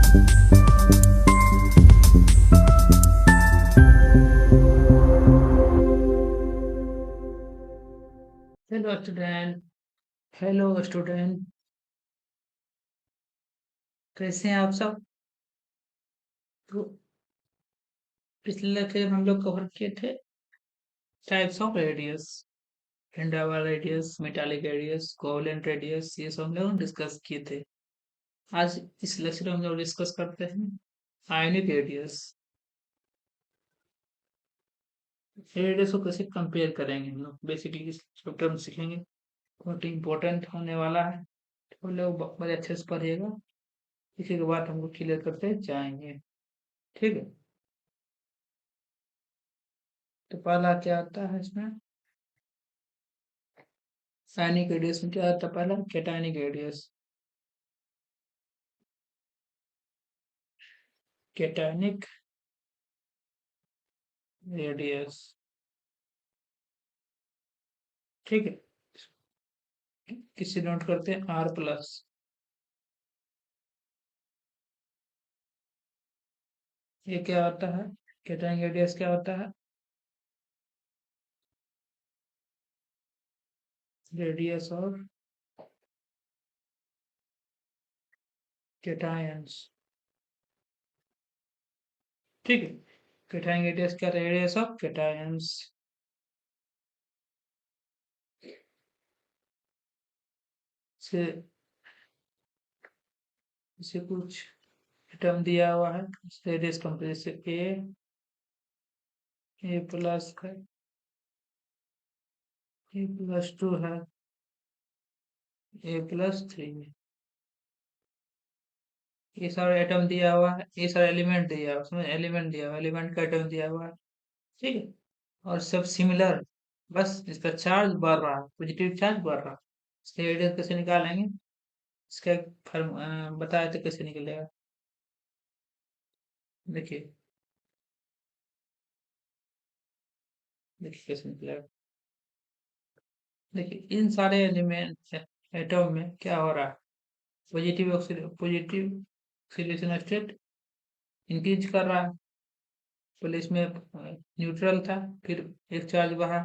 Hello student. Hello student. कैसे हैं आप सब? तो पिछले लेक्चर में हम लोग कवर किए थे types of radius, interval radius, metallic radius, covalent radius, ये सब हम लोग डिस्कस किए थे। आज इस लेक्चर में हम लोग डिस्कस करते हैं आयनिक रेडियस। रेडियस को कैसे कंपेयर करेंगे हम लोग बेसिकली इस चैप्टर में सीखेंगे। बहुत इंपॉर्टेंट होने वाला है, तो लोग बड़े अच्छे से पढ़िएगा। इसी के बाद हम लोग क्लियर करते जाएंगे। ठीक है, तो पहला क्या आता है इसमें? आयनिक रेडियस में क्या आता है? पहला कैटायनिक रेडियस। कैटायनिक रेडियस, ठीक है। किससे नोट करते हैं? R plus. ये क्या होता है? कैटायनिक रेडियस क्या होता है? रेडियस ऑफ कैटायंस, ठीक है। कैटायनिक रेडियस क्या? Radius of cations. से इसे कुछ टर्म दिया हुआ है। रेडियस कंपेयर से ए प्लस है, ए प्लस 2 है, ए प्लस 3 है। ये सारा एटम दिया हुआ है, ये सारा एलिमेंट दिया हुआ है, उसमें एलिमेंट दिया हुआ है, एलिमेंट का एटम दिया हुआ है, ठीक है। और सब सिमिलर, बस इसका चार्ज बढ़ रहा है, पॉजिटिव चार्ज बढ़ रहा है। इसके रेडियस कैसे निकालेंगे? इसका एक बताया तो कैसे निकलेगा। देखिए, देखिए कैसे निकलेगा। देखिए इन सारे एलिमेंट एटम में क्या हो रहा है? पॉजिटिव ऑक्सीडेशन स्टेट इंक्रीज कर रहा है। पहले इसमें न्यूट्रल था, फिर एक चार्ज बढ़ा,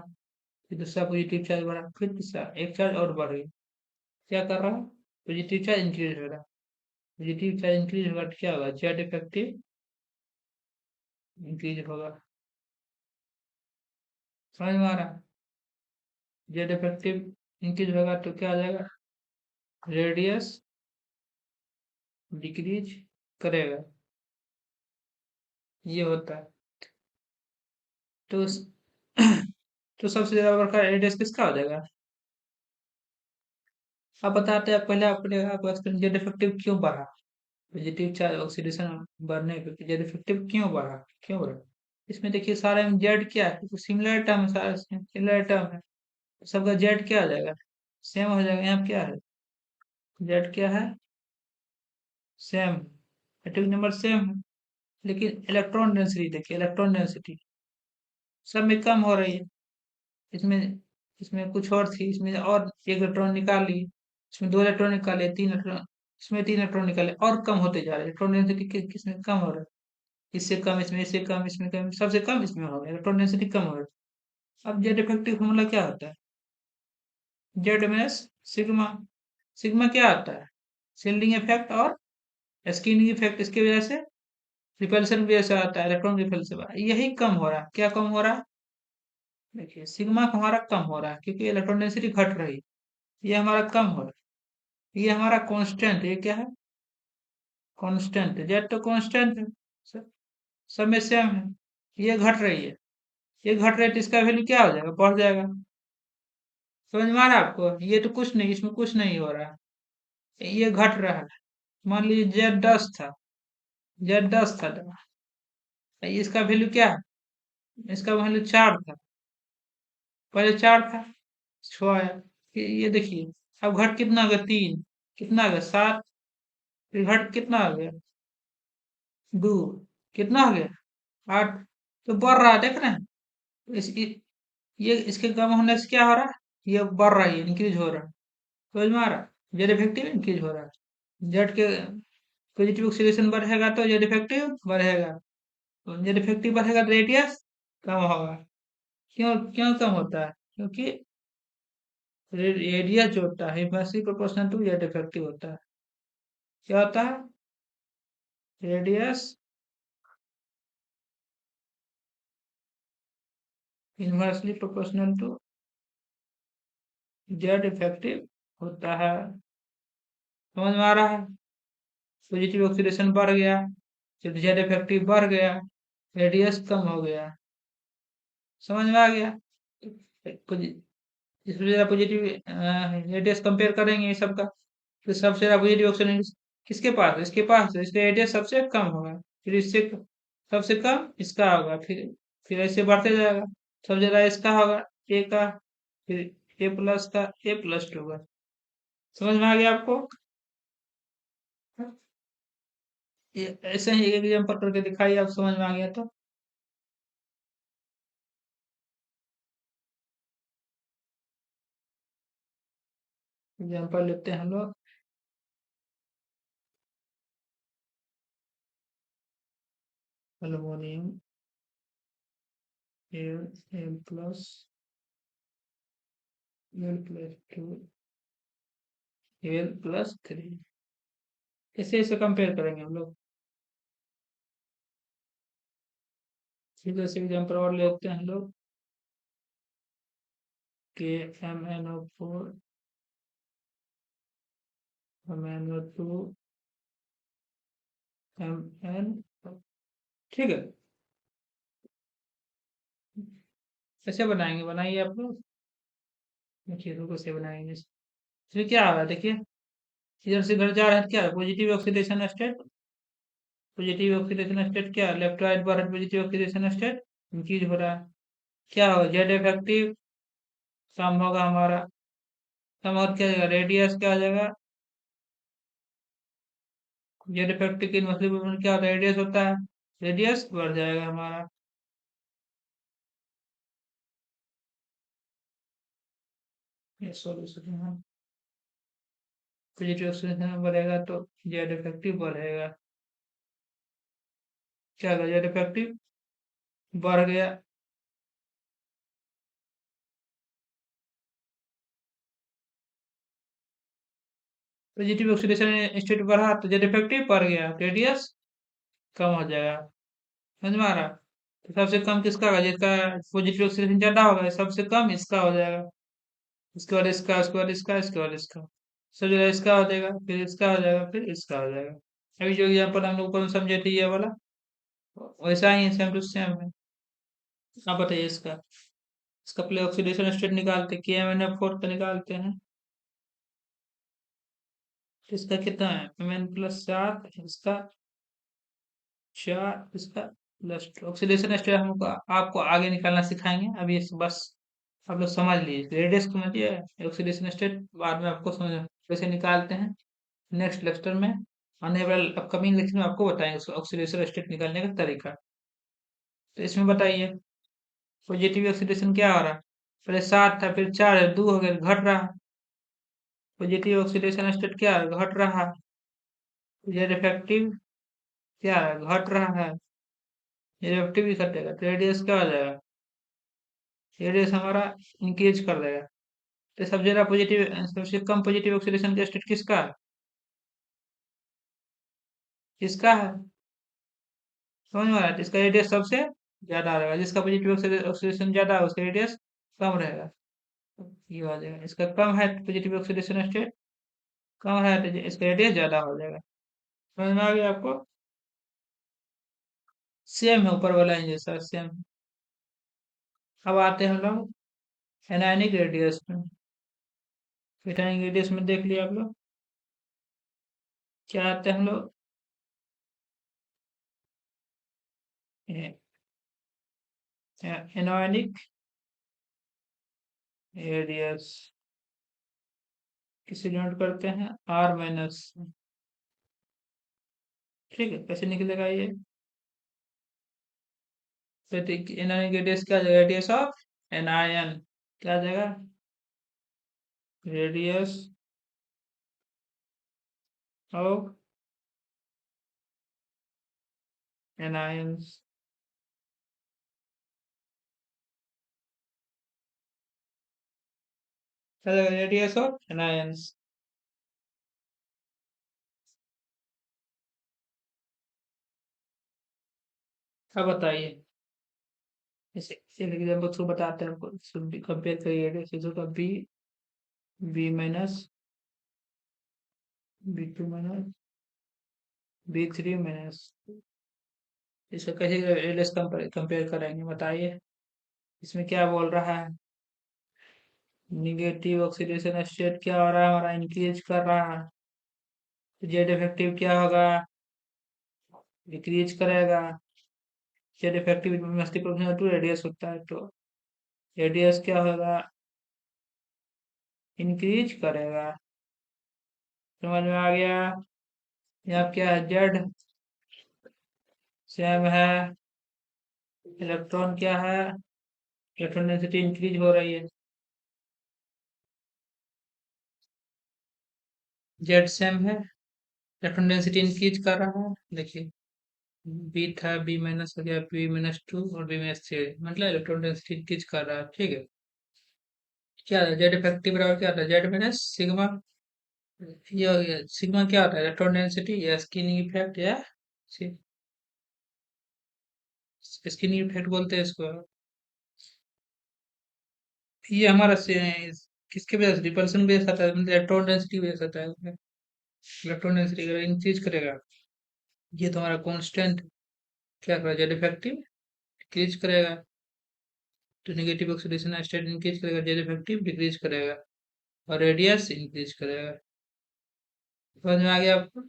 फिर दूसरा पॉजिटिव चार्ज बढ़ा, फिर तीसरा एक चार्ज और बढ़ गई। क्या कर रहा है? पॉजिटिव चार्ज इंक्रीज हो रहा है। पॉजिटिव चार्ज इंक्रीज होगा तो क्या होगा? जेड इफेक्टिव इंक्रीज होगा। समझ में आ रहा है? जेड इफेक्टिव इंक्रीज होगा तो क्या आ जाएगा? रेडियस डिक्रीज करेगा। ये होता है। तो तो सबसे ज्यादा बड़ा रेडियस किसका हो जाएगा? आप बताते हैं पहले अपने आप जेड इफेक्टिव क्यों बढ़ा? पॉजिटिव चार्ज ऑक्सीडेशन बढ़ने पे जेड इफेक्टिव क्यों बढ़ा? क्यों बढ़ा? इसमें देखिए सारे में जेड क्या है? सिमिलर टर्म है, सारा सिमिलर टर्म है। सबका जेड क्या आ जाएगा? सेम हो जाएगा। यहाँ क्या है? जेड क्या है? सेम। एटॉमिक नंबर सेम है, लेकिन इलेक्ट्रॉन डेंसिटी देखिए, इलेक्ट्रॉन डेंसिटी सब में कम हो रही है। इसमें इसमें कुछ और थी, इसमें और एक इलेक्ट्रॉन निकाल ली, इसमें दो इलेक्ट्रॉन निकाले, तीन इलेक्ट्रॉन, इसमें तीन इलेक्ट्रॉन निकाले, और कम होते जा रहे हैं। इलेक्ट्रॉन डेंसिटी किसमें कम हो रहा है? इससे कम इसमें, इससे कम इसमें, कम सबसे कम इसमें हो रहा है, इलेक्ट्रॉन डेंसिटी कम हो रहा है। अब जेड इफेक्टिव फॉर्मूला क्या होता है? Z minus sigma. सिग्मा क्या आता है? शील्डिंग इफेक्ट और स्कैनिंग इफेक्ट, इसकी वजह से रिपल्सन भी ऐसा आता है, इलेक्ट्रॉन रिपल्सिव। यही कम हो रहा है। क्या कम हो रहा है? देखिए सिग्मा हमारा कम हो रहा है क्योंकि इलेक्ट्रॉन डेंसिटी घट रही है। ये हमारा कम हो रहा है। ये हमारा कांस्टेंट, ये क्या है? कांस्टेंट। जेड तो कांस्टेंट है, सब सब में सेम है। ये घट रही है, ये घट रही है, तो इसका वैल्यू क्या हो जाएगा? बढ़ जाएगा। समझ में आ रहा है आपको? ये तो कुछ नहीं, इसमें कुछ नहीं हो रहा है, ये घट रहा है। मान लीजिए जेड 10 था, जेड 10 था, इसका वैल्यू क्या है? इसका वैल्यू 4 था, पहले 4 था, 6 आया। ये देखिए, अब घट कितना आ गया? 3। कितना आ गया? 7। फिर घट कितना आ गया? 2। कितना हो गया? 8। तो बढ़ रहा है, देख रहे हैं? तो ये इसके कम होने से क्या हो रहा है? ये बढ़ रहा है, इंक्रीज हो रहा है। समझ में आ रहा है? जेड इफेक्टिव इंक्रीज हो रहा है। जेड के पॉजिटिव ऑक्सीडेशन बढ़ेगा तो जेड इफेक्टिव बढ़ेगा, तो जेड इफेक्टिव बढ़ेगा तो रेडियस कम होगा। क्यों क्यों कम होता है? क्योंकि रेडियस जो होता है inversely proportional to Z effective होता है। क्या होता है? Radius inversely proportional to Z effective होता है। समझ में आ रहा है? पॉजिटिव ऑक्सीडेशन बढ़ गया, जब जेड इफेक्टिव बढ़ गया, रेडियस कम हो गया। समझ में आ गया? इसमें जरा पॉजिटिव रेडियस कंपेयर करेंगे ये सबका, तो सबसे ज्यादा पॉजिटिव ऑक्सीजन किसके पास है? इसके पास है, इसलिए रेडियस सबसे कम होगा। फिर इससे सबसे कम इसका होगा, फिर ऐसे बढ़ते जाएगा। सबसे ज्यादा इसका होगा, ए का, फिर ए प्लस का, ए प्लस टू का। समझ में आ गया आपको? ये ऐसे ही एक एग्जाम्पल करके दिखाइए, आप समझ में आ गया तो। एग्जाम्पल लेते हैं हम लोग। Aluminium L plus L plus two L plus three, ऐसे ऐसे कंपेयर करेंगे हम लोग। फिर जैसे एग्जाम्पल और लेते हैं हम लोग, K M N O four M N O two M N, ठीक है। कैसे बनाएंगे? बनाइए आप लोग। देखिए रुको से बनाएंगे। इसमें क्या आ रहा है देखिए, इधर से इधर जा रहा है, क्या है? Positive oxidation state. Positive oxidation state क्या है? लेफ्ट राइट बार पॉजिटिव ऑक्सीडेशन स्टेट इंक्रीज हो रहा है। क्या होगा? जेड इफेक्टिव कम होगा हमारा। कम और क्या हो जाएगा? रेडियस क्या हो जाएगा? जेड इफेक्टिव की मतलब क्या होता है? रेडियस होता है, रेडियस बढ़ जाएगा हमारा। ये सॉल्यूशन है। पॉजिटिव ऑक्सीडेशन बढ़ेगा तो जेड इफेक्टिव बढ़ेगा। क्या होगा? जेड इफेक्टिव बढ़ गया। पॉजिटिव ऑक्सीडेशन स्टेट बढ़ा तो जेड इफेक्टिव बढ़ गया, रेडियस कम हो जाएगा। समझ में आ रहा? तो सबसे कम किसका होगा? जिसका पॉजिटिव ऑक्सीडेशन ज्यादा होगा, सबसे कम इसका हो जाएगा। उसके बाद इसका, उसके बाद इसका, इसके बाद इसका। सब जगह इसका हो जाएगा, फिर इसका हो जाएगा, फिर इसका हो जाएगा। अभी जो एग्जाम्पल हम लोग ऊपर में समझे थे ये वाला, वैसा ही सेम टू सेम है। आप बताइए इसका। इसका पहले ऑक्सीडेशन स्टेट निकालते, के एम एन एफ फोर का निकालते हैं। तो इसका कितना है? एम एन प्लस चार, इसका चार, इसका प्लस टू। ऑक्सीडेशन स्टेट हमको आपको आगे निकालना सिखाएंगे, अभी बस आप लोग समझ लीजिए। रेडियस को समझिए, ऑक्सीडेशन स्टेट बाद में आपको समझ कैसे निकालते हैं। नेक्स्ट लेक्चर में, आने वाले अपकमिंग लेक्चर में आपको बताएंगे ऑक्सीडेशन स्टेट निकालने का तरीका। तो इसमें बताइए, पॉजिटिव ऑक्सीडेशन क्या हो रहा है? पहले सात था, फिर चार है, दो हो गया, घट रहा है। पॉजिटिव ऑक्सीडेशन स्टेट क्या है? घट रहा है। ये इफेक्टिव क्या है? घट रहा है। ये इफेक्टिव भी घटेगा तो रेडियस क्या हो जाएगा? रेडियस हमारा इंक्रीज कर देगा। तो सबसे ज्यादा पॉजिटिव, सबसे कम पॉजिटिव ऑक्सीडेशन का स्टेट किसका है? किसका है? समझ में आ रहा है? तो इसका रेडियस सबसे ज्यादा रहेगा। जिसका पॉजिटिव ऑक्सीडेशन ज्यादा है उसका रेडियस कम रहेगा। ये हो जाएगा। इसका कम है पॉजिटिव ऑक्सीडेशन स्टेट, कम है तो इसका रेडियस ज्यादा हो जाएगा। समझ में आ गया आपको? सेम है ऊपर वाला ही जैसा, सेम। अब आते हैं हम लोग एनायनिक रेडियस में। एनायनिक रेडियस में देख लिया आप लोग, क्या आते हैं हम लोग? एनायनिक रेडियस किसे डिनोट करते हैं? R minus. ठीक है, कैसे निकलेगा ये? तो एनायनिक रेडियस क्या आ जाएगा? रेडियस ऑफ एनायन क्या आ जाएगा? Radius of anions. Radius of anions. अब बताइए, इसे एक एग्जाम्पल थ्रू बताते हैं आपको। कंपेयर करिए रेडियस का B minus बी2 minus B3 minus, इसका कैसे रेडियस कंपेयर करेंगे बताइए। इसमें क्या बोल रहा है, निगेटिव ऑक्सीडेशन स्टेट क्या हो रहा है हमारा, इंक्रीज कर रहा है। तो जेड इफेक्टिव क्या होगा, डिक्रीज करेगा। Z effective multiplication to radius होता है, तो रेडियस क्या होगा, इंक्रीज करेगा। समझ में आ गया। यहाँ क्या है, जेड सेम है, इलेक्ट्रॉन क्या है, इलेक्ट्रॉन डेंसिटी इंक्रीज हो रही है। जेड सेम है, इलेक्ट्रॉन डेंसिटी इंक्रीज कर रहा है। देखिए, बी था, बी माइनस हो गया, बी-2 और बी-3, मतलब इलेक्ट्रॉन डेंसिटी इंक्रीज कर रहा है, ठीक है। क्या था, जेड इफेक्टिव बराबर क्या था, जेड माइनस सिग्मा। ये सिग्मा क्या होता है, इलेक्ट्रॉन डेंसिटी या स्किनिंग इफेक्ट या स्किनिंग इफेक्ट बोलते हैं इसको। ये हमारा किसके वजह से, रिपल्सन बेस आता है, मतलब इलेक्ट्रॉन डेंसिटी बेस आता है। इलेक्ट्रॉन डेंसिटी अगर इंक्रीज करेगा, ये तो हमारा कांस्टेंट, क्या करेगा, जेड इफेक्टिव डिक्रीज करेगा। तो नेगेटिव ऑक्सीडेशन स्टेट इंक्रीज करेगा, जेड इफेक्टिव डिक्रीज करेगा, और रेडियस इंक्रीज करेगा। समझ में आ गया आपको।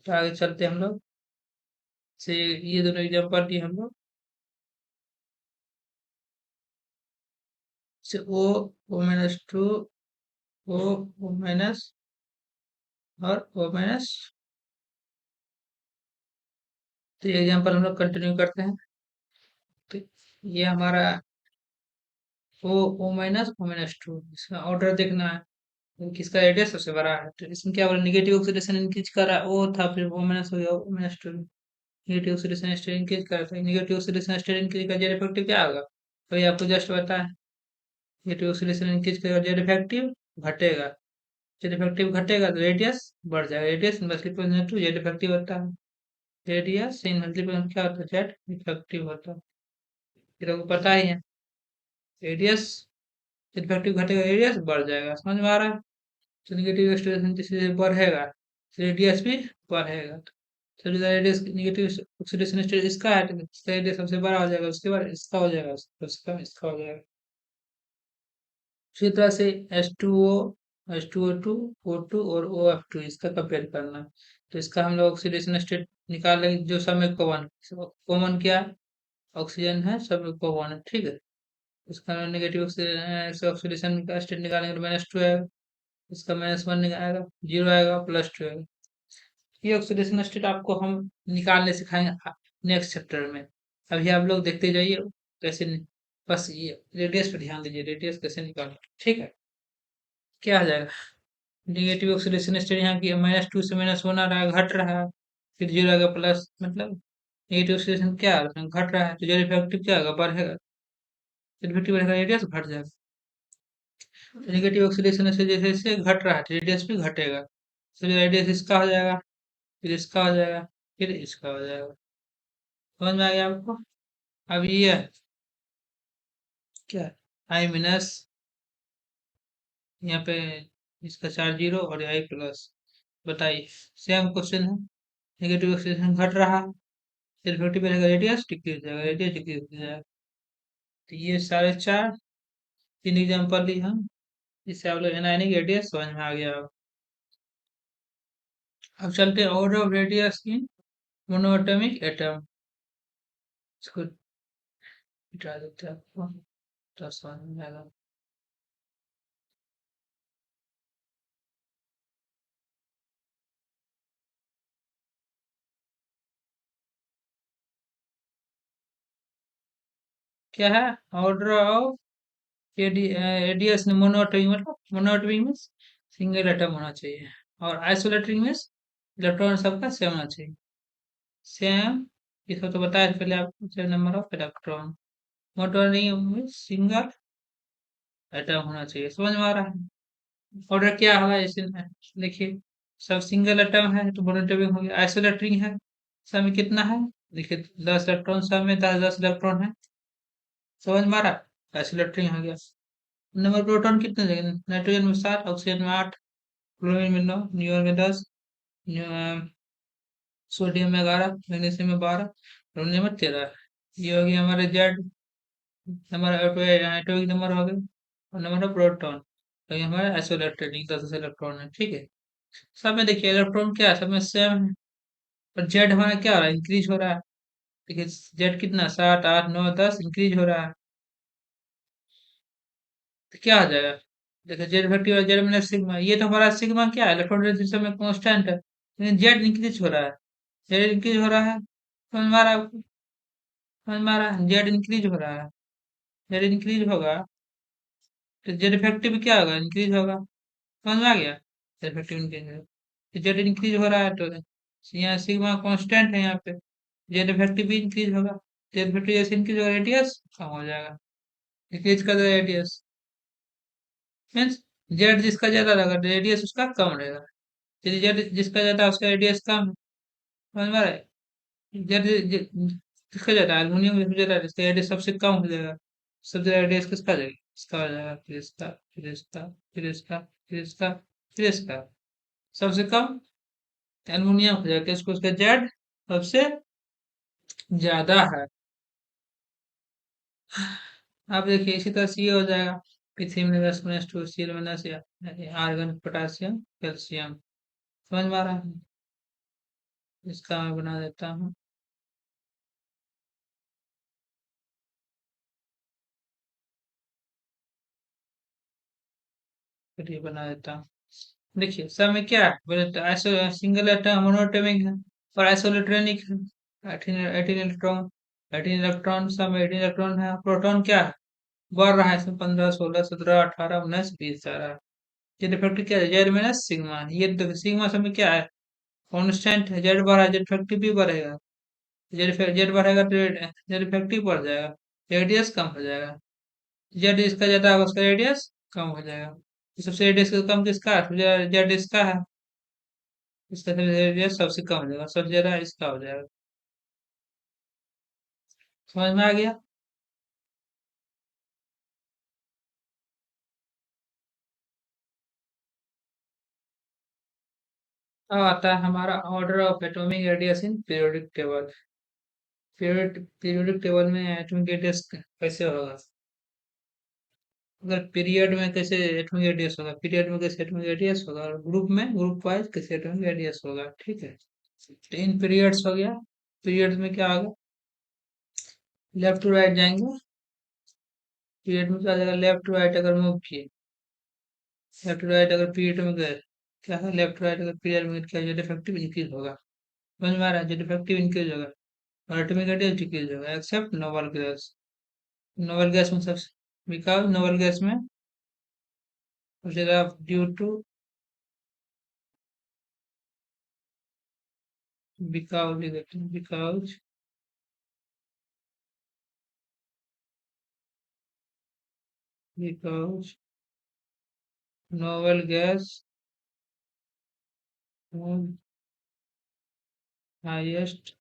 तो आगे चलते हैं हम लोग से, ये दोनों एग्जाम्पल दिए हम लोग से, O-2, O और O-। तो ये एग्जाम्पल हम लोग कंटिन्यू करते हैं। तो ये हमारा O-2, इसका ऑर्डर देखना है, तो किसका रेडियस सबसे बड़ा है। तो इसमें क्या बोला, निगेटिव ऑक्सीडेशन इंक्रीज कर रहा है, O था, फिर O- हो गया, O-2। Negative oxidation state increase करता है, नेगेटिव ऑक्सीडेशन स्टेट इंक्रीज का जेड इफेक्टिव क्या होगा, वही आपको जस्ट पता है। नेगेटिव ऑक्सीडेशन इंक्रीज करेगा, जेड इफेक्टिव घटेगा। जेड इफेक्टिव घटेगा तो रेडियस बढ़ जाएगा, radius multiply two Z effective होता है। रेडियस इन मल्टीप्लाई क्या होता है, जेड इफेक्टिव होता है। ये तो पता ही है। रेडियस इफेक्टिव घटेगा, रेडियस बढ़ जाएगा, समझ में आ रहा है। तो नेगेटिव ऑक्सीडेशन जैसे बढ़ेगा, रेडियस भी बढ़ेगा। तो रेडियस नेगेटिव ऑक्सीडेशन स्टेट इसका है, तो इसका रेडियस सबसे बड़ा हो जाएगा, उसके बाद इसका हो जाएगा, उसका इसका हो जाएगा। उसी तरह से H2O, O2 और OF2, इसका कंपेयर करना है। तो इसका हम लोग ऑक्सीडेशन स्टेट निकाल लेंगे, जो सब में कॉमन, कॉमन क्या है, ऑक्सीजन है, सब में कॉमन है, ठीक है। इसका नेगेटिव ऑक्सीडेशन का स्टेट निकालेंगे तो -2 आएगा, इसका -1 आएगा, 0 आएगा, +2 आएगा। ये ऑक्सीडेशन स्टेट आपको हम निकालने सिखाएंगे नेक्स्ट चैप्टर में। अभी आप लोग देखते जाइए कैसे बस ये रेडियस पे ध्यान दीजिए, रेडियस कैसे निकाल, ठीक है। क्या आ जाएगा, नेगेटिव ऑक्सीडेशन स्टेट यहाँ की -2 से -1 आ रहा है, घट रहा है, फिर 0 आएगा प्लस, मतलब नेगेटिव ऑक्सीडेशन क्या आ रहा है, घट रहा है, तो जेड इफेक्टिव क्या होगा, बढ़ेगा। जेड इफेक्टिव बढ़ेगा, रेडियस घट जाएगा। नेगेटिव ऑक्सीडेशन से जैसे जैसे घट रहा है, रेडियस भी घटेगा। तो रेडियस इसका हो जाएगा, फिर इसका हो जाएगा, फिर इसका हो जाएगा। समझ में आ गया आपको। अब ये क्या, आई माइनस, यहाँ पे इसका चार्ज 0 और आई प्लस। बताइए, सेम क्वेश्चन है। नेगेटिव ऑक्सीडेशन घट रहा है, इफेक्टिव रहेगा, रेडियस डिक्रीज हो जाएगा, रेडियस डिक्रीज हो जाएगा। तो ये सारे चार, तीन एग्जाम्पल ली हम, इससे आप लोग एनायनिक रेडियस समझ में आ गया। अब चलते हैं order of radius in monoatomic atom. इसको मिटा देते हैं आपको, तो समझ में आएगा। क्या है, ऑर्डर ऑफ रेडियस मोनोएटॉमिक, मतलब मोनोएटॉमिक मीन्स सिंगल एटम होना चाहिए, और आइसोलेटेड मीन्स इलेक्ट्रॉन सबका सेम होना चाहिए। सेम, इसको तो बताया था पहले आपको, नंबर ऑफ इलेक्ट्रॉन। मोटर नहीं, सिंगल एटम होना चाहिए। समझ में आ रहा है? ऑर्डर क्या होगा इसे देखिए, सब सिंगल एटम है तो मोनोटॉमिक हो गया। आइसोलेट रिंग है, सब में कितना है? देखिए 10 इलेक्ट्रॉन, सब में 10 10 इलेक्ट्रॉन है। समझ में आ रहा है? आइसोलेट रिंग हो गया। नंबर प्रोटॉन कितने देंगे? नाइट्रोजन में 7, ऑक्सीजन में 8, क्लोरीन में 9, नियोन में 10, सोडियम में 11, मैग्नीशियम में 12, अमोनियम में 13। ये हो गया हमारे जेड, हमारा एटॉमिक नंबर हो गया। और नंबर ऑफ प्रोटॉन, तो ये हमारे आइसोलेटेड 10 इलेक्ट्रॉन है। ठीक है, सब में देखिए इलेक्ट्रॉन क्या है, सब में सेम है। और जेड हमारा क्या हो रहा है? इंक्रीज हो रहा है। देखिए जेड कितना, 7 8 9 10 इंक्रीज हो रहा है। तो क्या आ जाएगा? देखिए जेड इफेक्टिव और जेड माइनस सिग्मा, ये तो हमारा सिग्मा क्या है, इलेक्ट्रॉन डेंसिटी में कांस्टेंट है, लेकिन जेड इंक्रीज हो रहा है। जेड इंक्रीज हो रहा है, समझ में आ रहा है आपको? समझ में आ रहा है? जेड इंक्रीज हो रहा है। जेड इंक्रीज होगा तो जेड इफेक्टिव क्या होगा? इंक्रीज होगा। समझ में आ गया? जेड इफेक्टिव इंक्रीज होगा तो जेड इंक्रीज हो रहा है, तो यहाँ सिग्मा कांस्टेंट है यहाँ पे, जेड इफेक्टिव भी इंक्रीज होगा। जेड इफेक्टिव जैसे इंक्रीज होगा, रेडियस कम हो जाएगा। इंक्रीज कर दे रेडियस, मीन्स जेड जिसका ज्यादा रहेगा रेडियस उसका कम रहेगा। यदि जेड जिसका ज्यादा है, उसका रेडियस कम है। समझ में आ रहा है? जेड जिसका ज्यादा है, एल्युमिनियम जिसका ज्यादा है, इसका रेडियस सबसे कम हो जाएगा। सबसे ज्यादा रेडियस किसका जाएगा? इसका हो जाएगा, फिर इसका, फिर इसका, फिर इसका, फिर इसका, फिर इसका। सबसे कम एल्युमिनियम हो जाएगा, किसको? उसका जेड सबसे ज्यादा है। आप देखिए इसी तरह से ये हो जाएगा, पृथ्वी में -2 सील माइनस, आर्गन, पोटासियम, कैल्शियम। समझ में आ रहा है? इसका मैं बना देता हूँ, फिर ये बना देता हूँ। देखिए सब में क्या है, बोले तो आइसो सिंगल एटम मोनोएटॉमिक है और आइसोइलेक्ट्रॉनिक है। 18 इलेक्ट्रॉन, 18 इलेक्ट्रॉन, सब में 18 इलेक्ट्रॉन है। प्रोटॉन क्या है? बढ़ रहा है, इसमें 15 16 17 18 19 20 जा रहा है। जेड इफेक्टिव क्या है? Z minus sigma. ये देखो सिग्मा सब में क्या है? कांस्टेंट है। जेड बढ़ा, जेड इफेक्टिव भी बढ़ेगा। जेड बढ़ेगा तो जेड इफेक्टिव बढ़ जाएगा, रेडियस कम हो जाएगा। जेड इसका ज्यादा होगा, उसका रेडियस कम हो जाएगा। तो सबसे रेडियस कम किसका है? जेड इसका है, इसका रेडियस सबसे कम हो जाएगा, सबसे ज्यादा इसका हो जाएगा। समझ में आ गया? अब आता है हमारा order of atomic radius in periodic table. Periodic table में एटॉमिक रेडियस कैसे होगा? अगर पीरियड में कैसे एटॉमिक रेडियस होगा, पीरियड में कैसे एटॉमिक रेडियस होगा, और ग्रुप में, ग्रुप वाइज कैसे एटॉमिक रेडियस होगा। ठीक है, तो इन पीरियड्स हो गया। पीरियड्स में क्या होगा? लेफ्ट टू राइट जाएंगे। पीरियड में क्या आ जाएगा? लेफ्ट टू राइट अगर मूव किए, लेफ्ट टू राइट अगर पीरियड में गए, क्या है? लेफ्ट टू राइट अगर पीरियड में क्या, जो डिफेक्टिव इंक्रीज होगा। समझ में आ रहा है? जो डिफेक्टिव इंक्रीज होगा और एटॉमिक रेडियस डिक्रीज होगा, except noble gas. Noble gas में सब, बिकॉज नोबल गैस में due to, because because because noble gas highest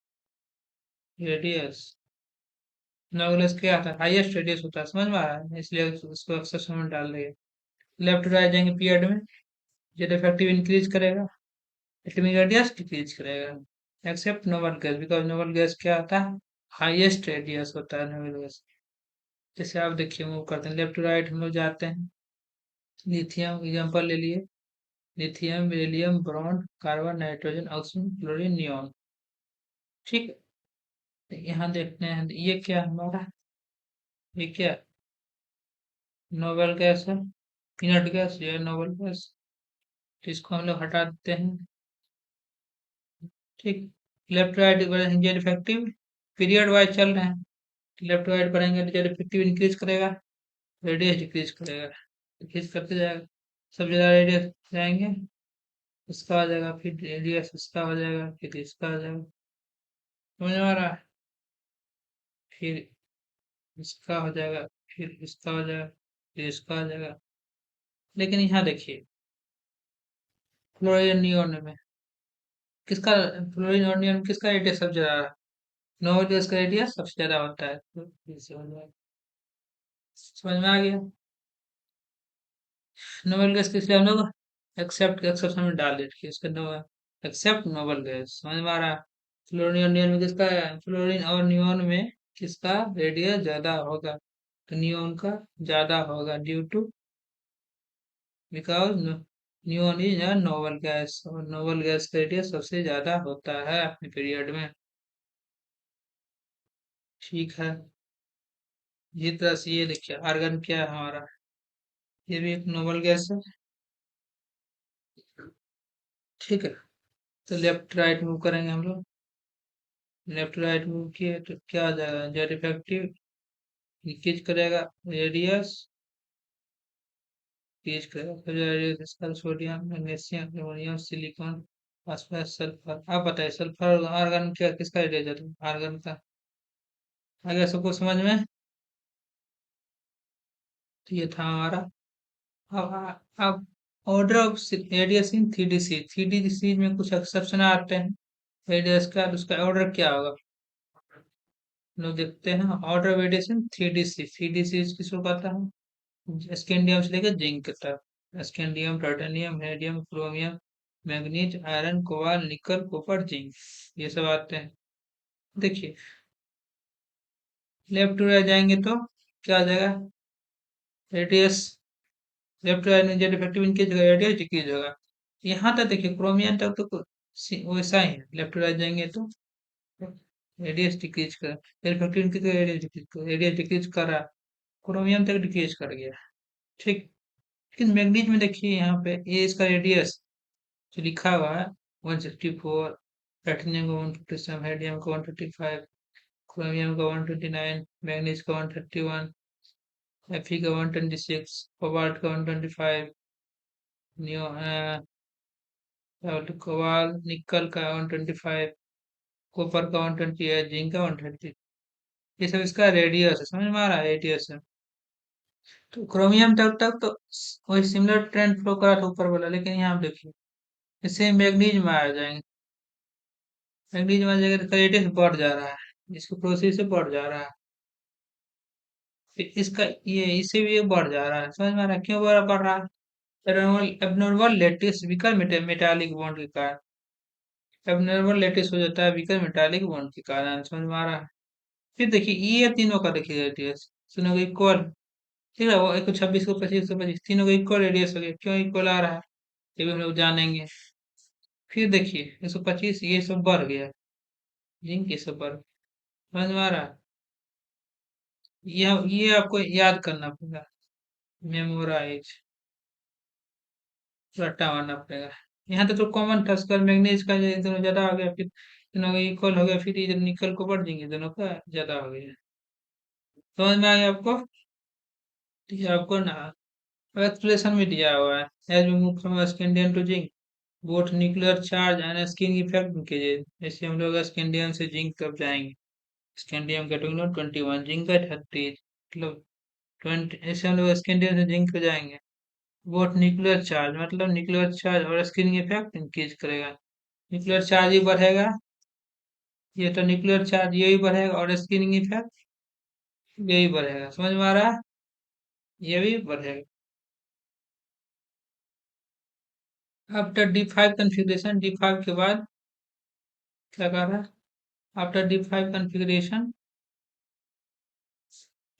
radius. Noble gas क्या था? हाईएस्ट रेडियस होता है। समझ में आ रहा है? इसलिए उसको एक्सेप्शन में डाल रही है। लेफ्ट राइट जाएंगे पीरियड में, जो इफेक्टिव इंक्रीज करेगा, एटॉमिक रेडियस डिक्रीज करेगा, except noble gas, because noble gas क्या होता है? हाईएस्ट रेडियस होता है नोबल गैस। जैसे आप देखिए मूव करते हैं लेफ्ट टू राइट, हम लोग जाते हैं। लिथियम एग्जांपल ले लिए, lithium, beryllium, boron, carbon, nitrogen, oxygen, chlorine, neon. ठीक है, तो यहाँ देखते हैं ये क्या है हमारा, ये क्या है? नोबल गैस है, पीनट गैस, ये है नोबल गैस। तो इसको हम लोग हटा देते हैं। ठीक, लेफ्ट राइट बढ़ेंगे इफेक्टिव, पीरियड वाइज चल रहे हैं। लेफ्ट राइट बढ़ेंगे तो जो इफेक्टिव इंक्रीज करेगा, रेडियस डिक्रीज करेगा, डिक्रीज करते जाएगा, सब जगह रेडियस जाएंगे। इसका आ जाएगा, फिर रेडियस इसका हो जाएगा, फिर इसका आ जाएगा। समझ में आ रहा है? फिर इसका हो जाएगा, फिर इसका हो जाएगा, फिर इसका आ जाएगा। लेकिन यहाँ देखिए, फ्लोरीन नियॉन में किसका, फ्लोरीन और नियॉन में किसका रेडियस सबसे ज्यादा? नोबल गैस का रेडियस सबसे ज्यादा होता है। तो ये समझ में समझ में आ गया। नोबल गैस किस लिए हम लोग एक्सेप्ट एक्सेप्शन में डाल देते हैं, इसका नो एक्सेप्ट नोबल गैस। समझ में आ रहा है? फ्लोरीन और नियॉन में किसका, फ्लोरीन और नियॉन में किसका रेडियस ज्यादा होगा? तो नियॉन का ज्यादा होगा, due to because neon is a noble gas, और नोबल गैस का रेडियस सबसे ज्यादा होता है अपने पीरियड में। ठीक है। ये तरह से ये देखिए, आर्गन क्या है हमारा, ये भी एक नोबल गैस है। ठीक है। तो लेफ्ट राइट मूव करेंगे हम लोग। लेफ्ट राइट मूव किए तो क्या आ जाएगा, जेड इफेक्टिव लीकेज करेगा, रेडियस लीकेज करेगा, फिर रेडियस इसका sodium magnesium aluminium silicon phosphorus sulphur. आप बताइए सल्फर आर्गन क्या किसका रेडियस जाता है, आर्गन का। आगे सबको समझ में? तो ये था हमारा। अब order of radius in three D series में कुछ एक्सेप्शन आते हैं रेडियस का, तो उसका ऑर्डर क्या होगा? लोग देखते हैं order of radiation three D series किसको कहता है? स्कैंडियम से लेकर जिंक तक, स्कैंडियम टाइटेनियम हेडियम chromium manganese iron cobalt nickel copper zinc, ये सब आते हैं। देखिए, लेफ्ट टू राइट जाएंगे तो क्या आ जाएगा, रेडियस लेफ्ट टू राइट में जेड इफेक्टिव इनकी जगह रेडियस डिक्रीज होगा। यहाँ तक देखिए क्रोमियम तक तो वैसा ही है, लेफ्ट टू राइट जाएंगे तो रेडियस डिक्रीज कर इफेक्टिव इनकी जगह रेडियस डिक्रीज कर रहा, क्रोमियम तक डिक्रीज कर गया। ठीक। लेकिन मैग्नीज में देखिए यहाँ पे ये इसका रेडियस जो लिखा हुआ है 164, प्लेटिनियम का 157, हेडियम का 135, क्रोमियम का 129, मैग्नीज का 131, Fe का 126, कोबाल्ट का 125, नियो कोबाल निकल का 125, कॉपर का 128, जिंक का 130। ये सब इसका रेडियस है, समझ में आ रहा है, रेडियस है। तो क्रोमियम तक तक तो वही सिमिलर ट्रेंड फ्लो करा था ऊपर वाला, लेकिन यहाँ आप देखिए इससे मैग्नीज में आ जाएंगे, मैग्नीज में आ जाएगा तो रेडियस बढ़ जा रहा है, इसको प्रोसेस से बढ़ जा रहा है। फिर इसका ये इससे भी ये बढ़ जा रहा है, समझ में आ रहा है क्यों बढ़ रहा है? Abnormal lattice weaker metallic bond के कारण, एबनॉर्मल लेटिस हो जाता है विकर मेटालिक बॉन्ड के कारण, समझ में आ रहा है? फिर देखिए ये तीनों का देखिए रेडियस, तीनों का इक्वल। ठीक है, वो एक 26 को 25 को 25 तीनों का इक्वल रेडियस हो गया, क्यों इक्वल आ रहा है ये भी हम लोग जानेंगे। फिर देखिए 125 ये सब बढ़ गया, जिंक ये सब बढ़, समझ में आ रहा है? ये आपको याद करना पड़ेगा, मेमोराइज, रट्टा मारना पड़ेगा। यहाँ तक तो कॉमन था, स्क्वायर मैग्नीज का ये दोनों ज्यादा हो गया, फिर दोनों का इक्वल हो गया, फिर इधर निकल को बढ़ जाएंगे, दोनों का ज्यादा हो गया। समझ में आ गया आपको? ठीक है, आपको ना एक्सप्लेनेशन में दिया हुआ है, as we move from scandium to zinc both nuclear charge and skin effect के जैसे हम लोग स्कैंडियम से जिंक तब जाएंगे, स्कैंडियम का 21, जिंक का 30, मतलब 20, ऐसे हम लोग स्कैंडियम से जिंक पे जाएंगे। बोथ न्यूक्लियर चार्ज मतलब न्यूक्लियर चार्ज और स्क्रीनिंग इफेक्ट इंक्रीज करेगा, न्यूक्लियर चार्ज ही बढ़ेगा, ये तो न्यूक्लियर चार्ज यही बढ़ेगा और स्क्रीनिंग इफेक्ट यही बढ़ेगा, समझ में आ रहा है? ये भी बढ़ेगा। आफ्टर D5 कॉन्फ़िगरेशन, D5 के बाद क्या कर रहा है, after D5 configuration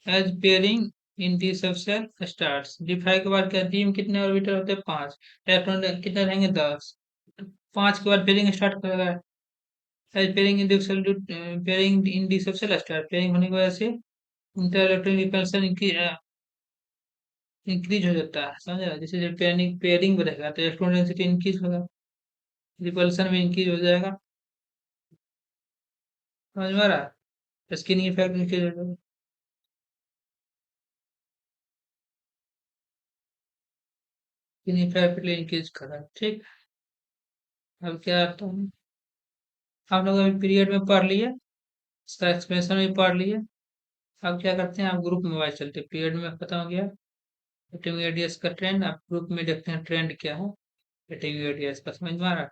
as pairing in D subshell starts, D5 के बाद क्या, डी में कितने ऑर्बिटल होते हैं, 5, इलेक्ट्रॉन कितने रहेंगे, 10, 5 के बाद पेयरिंग स्टार्ट करेगा, as pairing in D pairing in D subshell start, pairing होने की वजह से इंटर इलेक्ट्रॉन रिपल्सन इंक्रीज हो जाता है, समझा? जैसे जब पेयरिंग पेयरिंग बढ़ेगा तो इलेक्ट्रॉन डेंसिटी इंक्रीज होगा, रिपल्सन भी इंक्रीज हो जाएगा, समझ में आ रहा है? स्किन इफेक्ट इंक्रीज हो जाएगा, स्किन इफेक्ट इंक्रीज कर रहा है। ठीक। अब क्या आता है, आप लोग अभी पीरियड में पढ़ लिए, इसका एक्सप्लेनेशन भी पढ़ लिए। अब क्या करते हैं, आप ग्रुप में वाइज चलते हैं। पीरियड में खत्म हो गया रेटिंग एडीएस का ट्रेंड, आप ग्रुप में देखते हैं ट्रेंड क्या है रेटिंग एडीएस का। समझ में आ रहा है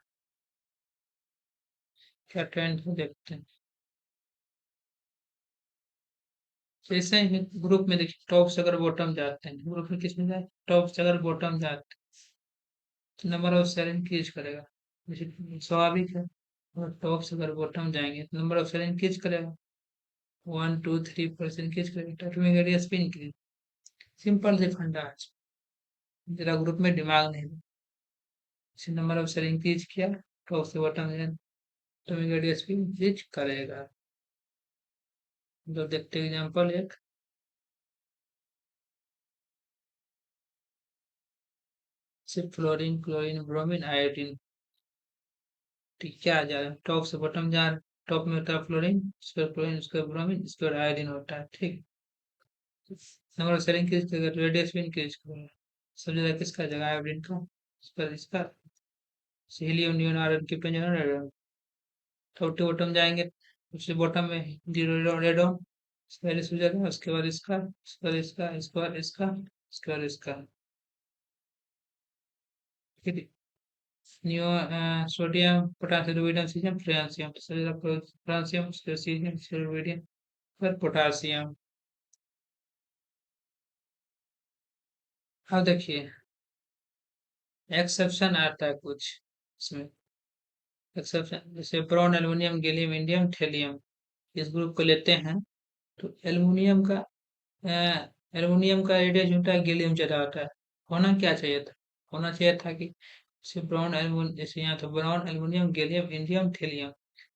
क्या ट्रेंड है, देखते हैं। जैसे ही ग्रुप में देखिए टॉप से अगर बॉटम जाते हैं, ग्रुप में किस में जाए, टॉप से अगर बॉटम जाते हैं तो नंबर ऑफ शेयर इंक्रीज करेगा, जैसे स्वाभाविक है। और टॉप से अगर बॉटम जाएंगे तो नंबर ऑफ शेयर इंक्रीज करेगा, 1 2 3 4 इंक्रीज करेगा, रेटिंग एडीएस भी इंक्रीज। सिंपल से फंडा है, जरा ग्रुप में दिमाग नहीं लगा। इसी नंबर ऑफ शेयर इंक्रीज किया, टॉप से बॉटम जाए तो एडीएस भी इंक्रीज करेगा। तो देखते हैं एग्जाम्पल एक, सिर्फ फ्लोरीन क्लोरीन ब्रोमीन आयोडीन। ठीक, क्या आ जा रहा है, टॉप से बॉटम जा रहा है। टॉप में होता है फ्लोरीन, उसके बाद क्लोरीन, उसके बाद ब्रोमीन, इसके बाद आयोडीन होता है। ठीक, नंबर ऑफ शेयर इंक्रीज करेगा तो रेडियस भी इंक्रीज करेगा। सब जगह किसका जगह आयोडीन का, इस पर इसका हीलियम नियॉन आर्गन की पेंजन। टॉप टू बॉटम जाएंगे, उससे बॉटम में जीरो रेडॉन, पहले हो जाएगा, उसके बाद इसका, उसके बाद इसका, इसके बाद इसका, उसके बाद इसका। ठीक है, neo sodium potassium rubidium caesium francium, francium, उसके बाद सीजियम, उसके बाद रुबिडियम, फिर पोटासियम। अब देखिए एक्सेप्शन आता है कुछ इसमें, एक्सेप्शन जैसे boron aluminium gallium indium thallium, इस ग्रुप को लेते हैं तो एल्युमिनियम का रेडियस होता है, गैलियम ज्यादा होता है। होना क्या चाहिए था, होना चाहिए था कि जैसे ब्रॉन एल्युमिनियम, जैसे यहाँ तो boron aluminium gallium indium thallium,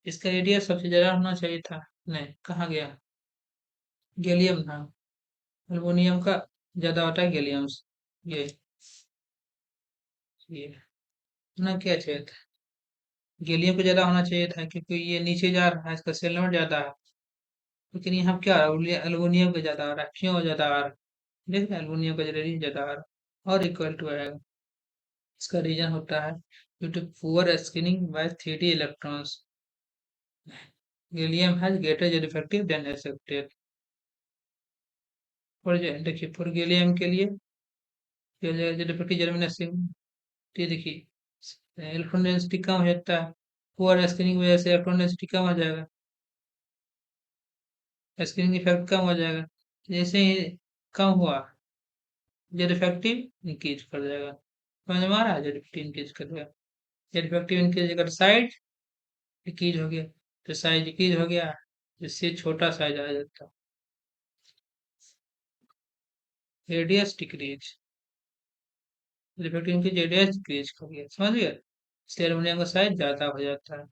इसका रेडियस सबसे ज्यादा होना चाहिए था। नहीं, कहाँ गया, गैलियम था, एल्युमिनियम का ज्यादा होता है गैलियम से। ये होना क्या चाहिए था, गैलियम को ज्यादा होना चाहिए था क्योंकि ये नीचे जा रहा है, इसका सेल नंबर ज्यादा है। लेकिन यहाँ क्या आ रहा है, एल्युमिनियम का ज्यादा आ रहा है, क्यों ज्यादा आ रहा है, देख रहे हैं एल्युमिनियम का रेडियस ज्यादा आ रहा है और इक्वल टू आएगा। इसका रीजन होता है due to poor screening by 3D electrons, gallium has greater effective than accepted। और देखिए फॉर गैलियम के लिए इफेक्टिव जर्मिनेशन, ये देखिए इलेक्ट्रॉन डेंसिटी कम हो जाता है, पुअर स्क्रीनिंग की वजह से इलेक्ट्रॉन डेंसिटी कम हो जाएगा, स्क्रीनिंग इफेक्ट कम हो जाएगा। जैसे ही कम हुआ, जेड इफेक्टिव इंक्रीज कर जाएगा। समझ में आ रहा है, जेड इफेक्टिव इंक्रीज कर देगा, जेड इफेक्टिव इंक्रीज अगर साइज डिक्रीज हो गया तो साइज डिक्रीज हो गया, जिससे छोटा साइज आ जाता है, radius decrease, effective increase radius decrease कर गया। समझ गया, इसलिए एल्युमिनियम का साइज ज्यादा हो जाता है।